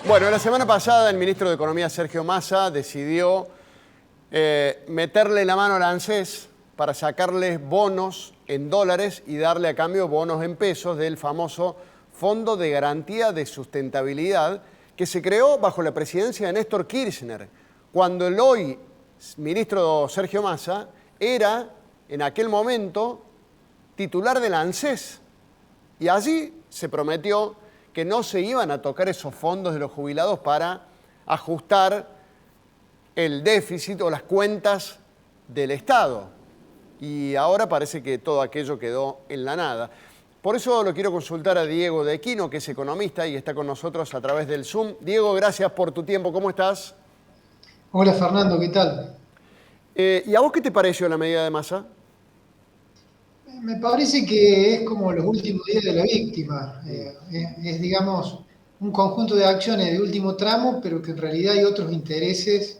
Bueno, la semana pasada el ministro de Economía, Sergio Massa, decidió meterle la mano al ANSES para sacarles bonos en dólares y darle a cambio bonos en pesos del famoso Fondo de Garantía de Sustentabilidad que se creó bajo la presidencia de Néstor Kirchner, cuando el hoy ministro Sergio Massa era, en aquel momento, titular del ANSES. Y allí se prometió que no se iban a tocar esos fondos de los jubilados para ajustar el déficit o las cuentas del Estado. Y ahora parece que todo aquello quedó en la nada. Por eso lo quiero consultar a Diego de Aquino, que es economista y está con nosotros a través del Zoom. Diego, gracias por tu tiempo. ¿Cómo estás? Hola Fernando, ¿qué tal? ¿Y a vos qué te pareció la medida de Massa? Me parece que es como los últimos días de la víctima. Digamos, un conjunto de acciones de último tramo, pero que en realidad hay otros intereses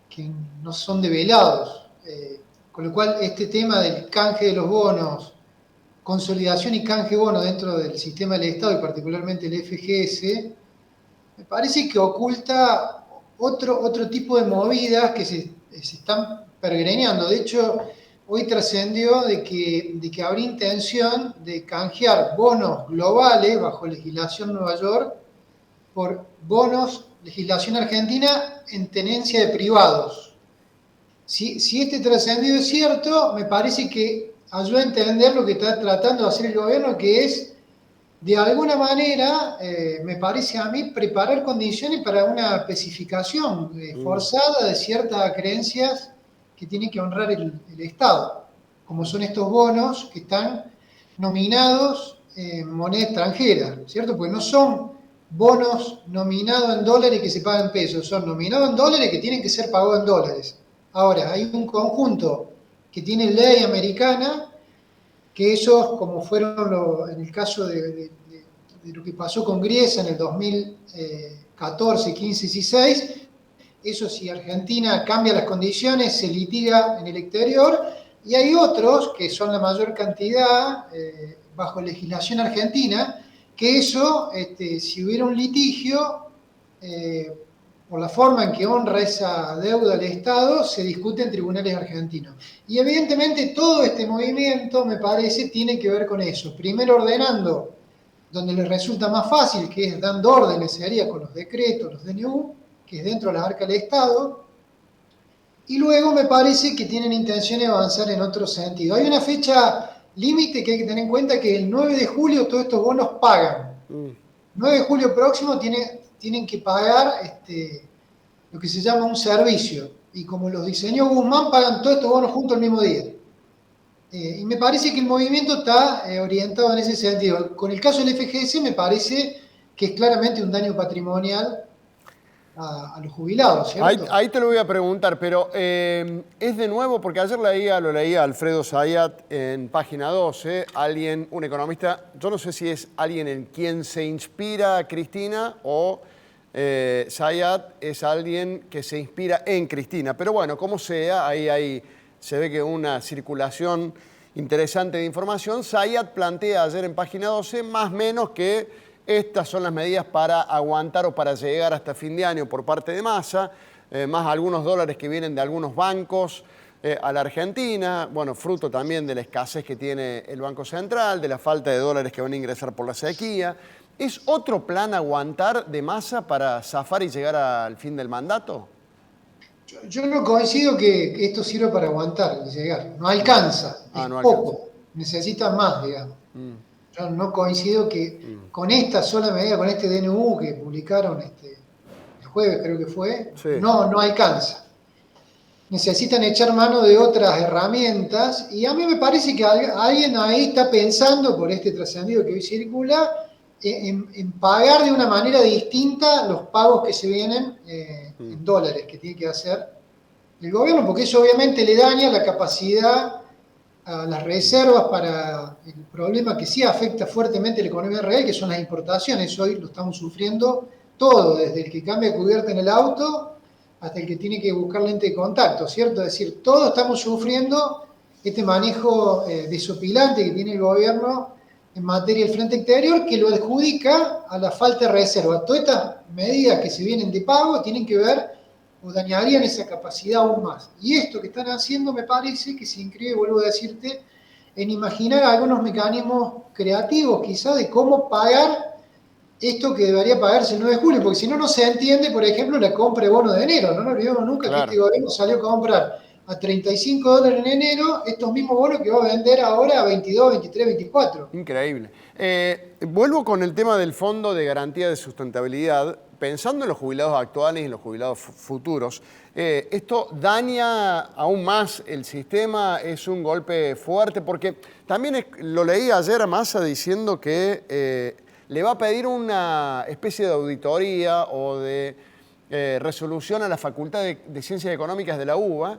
que no son develados. Con lo cual, este tema del canje de los bonos, consolidación y canje bono dentro del sistema del Estado y particularmente el FGS, me parece que oculta otro tipo de movidas que se están pergreñando. De hecho, hoy trascendió de que habría intención de canjear bonos globales bajo legislación Nueva York por bonos, legislación argentina, en tenencia de privados. Si este trascendido es cierto, me parece que ayuda a entender lo que está tratando de hacer el gobierno, que es, de alguna manera, me parece a mí, preparar condiciones para una especificación forzada de ciertas creencias que tiene que honrar el Estado, como son estos bonos que están nominados en moneda extranjera, ¿cierto? Porque no son bonos nominados en dólares que se pagan en pesos, son nominados en dólares que tienen que ser pagados en dólares. Ahora, hay un conjunto que tiene ley americana, que esos, como fueron en el caso de lo que pasó con Griesa en el 2014, 15, 16, eso si Argentina cambia las condiciones, se litiga en el exterior, y hay otros, que son la mayor cantidad, bajo legislación argentina, que eso, si hubiera un litigio, por la forma en que honra esa deuda al Estado, se discute en tribunales argentinos. Y evidentemente todo este movimiento, me parece, tiene que ver con eso. Primero ordenando donde les resulta más fácil, que es dando órdenes, se haría con los decretos, los DNU, que es dentro de la arca del Estado. Y luego me parece que tienen intención de avanzar en otro sentido. Hay una fecha límite que hay que tener en cuenta, que el 9 de julio todos estos bonos pagan. 9 de julio próximo tienen que pagar lo que se llama un servicio. Y como los diseñó Guzmán, pagan todos estos bonos juntos el mismo día. Y me parece que el movimiento está orientado en ese sentido. Con el caso del FGS me parece que es claramente un daño patrimonial a los jubilados, ¿cierto? Ahí te lo voy a preguntar, pero es de nuevo, porque ayer lo leía Alfredo Zayat en página 12, un economista, yo no sé si es alguien en quien se inspira Cristina o Zayat es alguien que se inspira en Cristina. Pero bueno, como sea, ahí se ve que una circulación interesante de información. Zayat plantea ayer en página 12 más o menos que estas son las medidas para aguantar o para llegar hasta fin de año por parte de Massa, más algunos dólares que vienen de algunos bancos a la Argentina, bueno, fruto también de la escasez que tiene el Banco Central, de la falta de dólares que van a ingresar por la sequía. ¿Es otro plan aguantar de Massa para zafar y llegar al fin del mandato? Yo no coincido que esto sirva para aguantar y llegar. No alcanza, es No alcanza. poco. Necesita más, digamos. Yo no coincido que con esta sola medida, con este DNU que publicaron el jueves, creo que fue, Sí. no alcanza. Necesitan echar mano de otras herramientas, y a mí me parece que alguien ahí está pensando, por este trascendido que hoy circula, en pagar de una manera distinta los pagos que se vienen en dólares que tiene que hacer el gobierno, porque eso obviamente le daña la capacidad a las reservas para el problema que sí afecta fuertemente la economía real, que son las importaciones. Hoy lo estamos sufriendo todo, desde el que cambia cubierta en el auto hasta el que tiene que buscar lente de contacto, ¿cierto? Es decir, todos estamos sufriendo este manejo desopilante que tiene el gobierno en materia del frente exterior que lo adjudica a la falta de reserva. Todas estas medidas que se vienen de pago tienen que ver o dañarían esa capacidad aún más. Y esto que están haciendo me parece que se inscribe, vuelvo a decirte, en imaginar algunos mecanismos creativos quizá de cómo pagar esto que debería pagarse el 9 de julio, porque si no, no se entiende, por ejemplo, la compra de bono de enero. No nos olvidemos nunca que este Claro. gobierno salió a comprar a $35 en enero estos mismos bonos que va a vender ahora a 22, 23, 24. Increíble. Vuelvo con el tema del Fondo de Garantía de Sustentabilidad. Pensando en los jubilados actuales y en los jubilados futuros, ¿esto daña aún más el sistema? ¿Es un golpe fuerte? Porque también lo leí ayer a Massa diciendo que le va a pedir una especie de auditoría o de resolución a la Facultad de Ciencias Económicas de la UBA,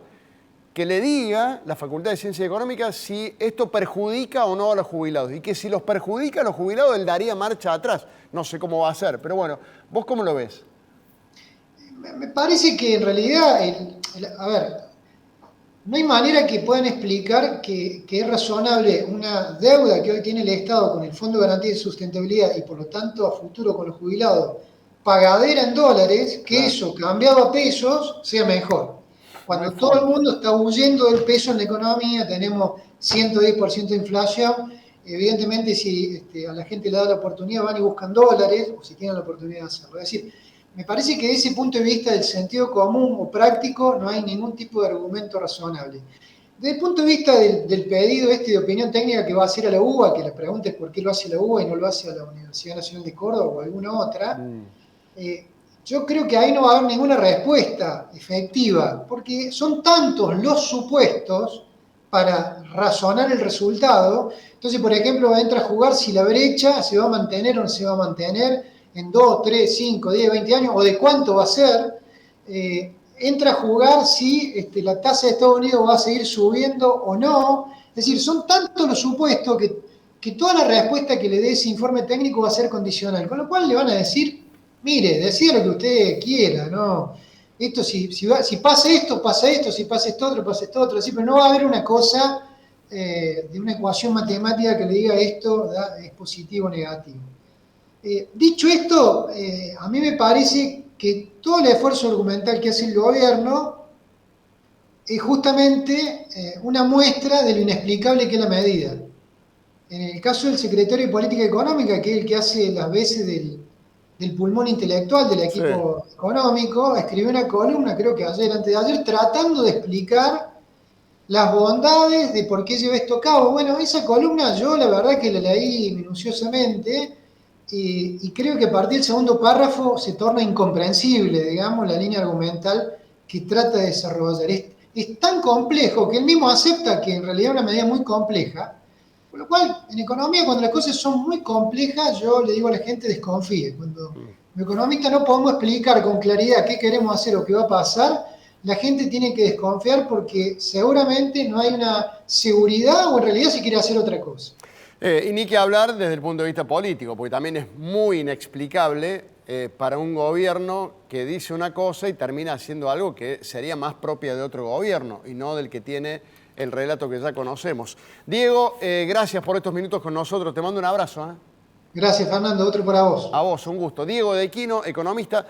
que le diga la Facultad de Ciencias Económicas si esto perjudica o no a los jubilados. Y que si los perjudica a los jubilados, él daría marcha atrás. No sé cómo va a ser, pero bueno, ¿vos cómo lo ves? Me parece que en realidad, a ver, no hay manera que puedan explicar que es razonable una deuda que hoy tiene el Estado con el Fondo de Garantía de Sustentabilidad y por lo tanto a futuro con los jubilados, pagadera en dólares, que Claro. eso cambiado a pesos sea mejor. No hay Cuando todo el forma. mundo está huyendo del peso en la economía, tenemos 110% de inflación, evidentemente si a la gente le da la oportunidad van y buscan dólares, o si tienen la oportunidad de hacerlo. Es decir, me parece que desde ese punto de vista del sentido común o práctico no hay ningún tipo de argumento razonable. Desde el punto de vista del pedido de opinión técnica que va a hacer a la UBA, que le preguntes por qué lo hace la UBA y no lo hace a la Universidad Nacional de Córdoba o alguna otra, yo creo que ahí no va a haber ninguna respuesta efectiva, porque son tantos los supuestos para razonar el resultado. Entonces, por ejemplo, entra a jugar si la brecha se va a mantener o no se va a mantener en 2, 3, 5, 10, 20 años, o de cuánto va a ser. Entra a jugar si la tasa de Estados Unidos va a seguir subiendo o no. Es decir, son tantos los supuestos que toda la respuesta que le dé ese informe técnico va a ser condicional, con lo cual le van a decir, mire, decida lo que usted quiera, ¿no? Esto, si pasa esto, pasa esto, si pasa esto otro, así, pero no va a haber una cosa de una ecuación matemática que le diga esto es positivo o negativo. Dicho esto, a mí me parece que todo el esfuerzo argumental que hace el gobierno es justamente una muestra de lo inexplicable que es la medida. En el caso del secretario de Política Económica, que es el que hace las veces del pulmón intelectual del Sí. equipo económico, escribió una columna, creo que ayer, antes de ayer, tratando de explicar las bondades de por qué lleva esto a cabo. Bueno, esa columna yo la verdad que la leí minuciosamente y creo que a partir del segundo párrafo se torna incomprensible, digamos, la línea argumental que trata de desarrollar. Es tan complejo que él mismo acepta que en realidad es una medida muy compleja, con lo cual, en economía, cuando las cosas son muy complejas, yo le digo a la gente desconfíe. Cuando los economistas no podemos explicar con claridad qué queremos hacer o qué va a pasar, la gente tiene que desconfiar porque seguramente no hay una seguridad o en realidad se quiere hacer otra cosa. Y ni que hablar desde el punto de vista político, porque también es muy inexplicable para un gobierno que dice una cosa y termina haciendo algo que sería más propia de otro gobierno y no del que tiene el relato que ya conocemos. Diego, gracias por estos minutos con nosotros. Te mando un abrazo. Gracias, Fernando. Otro para vos. A vos, un gusto. Diego de Quino, economista.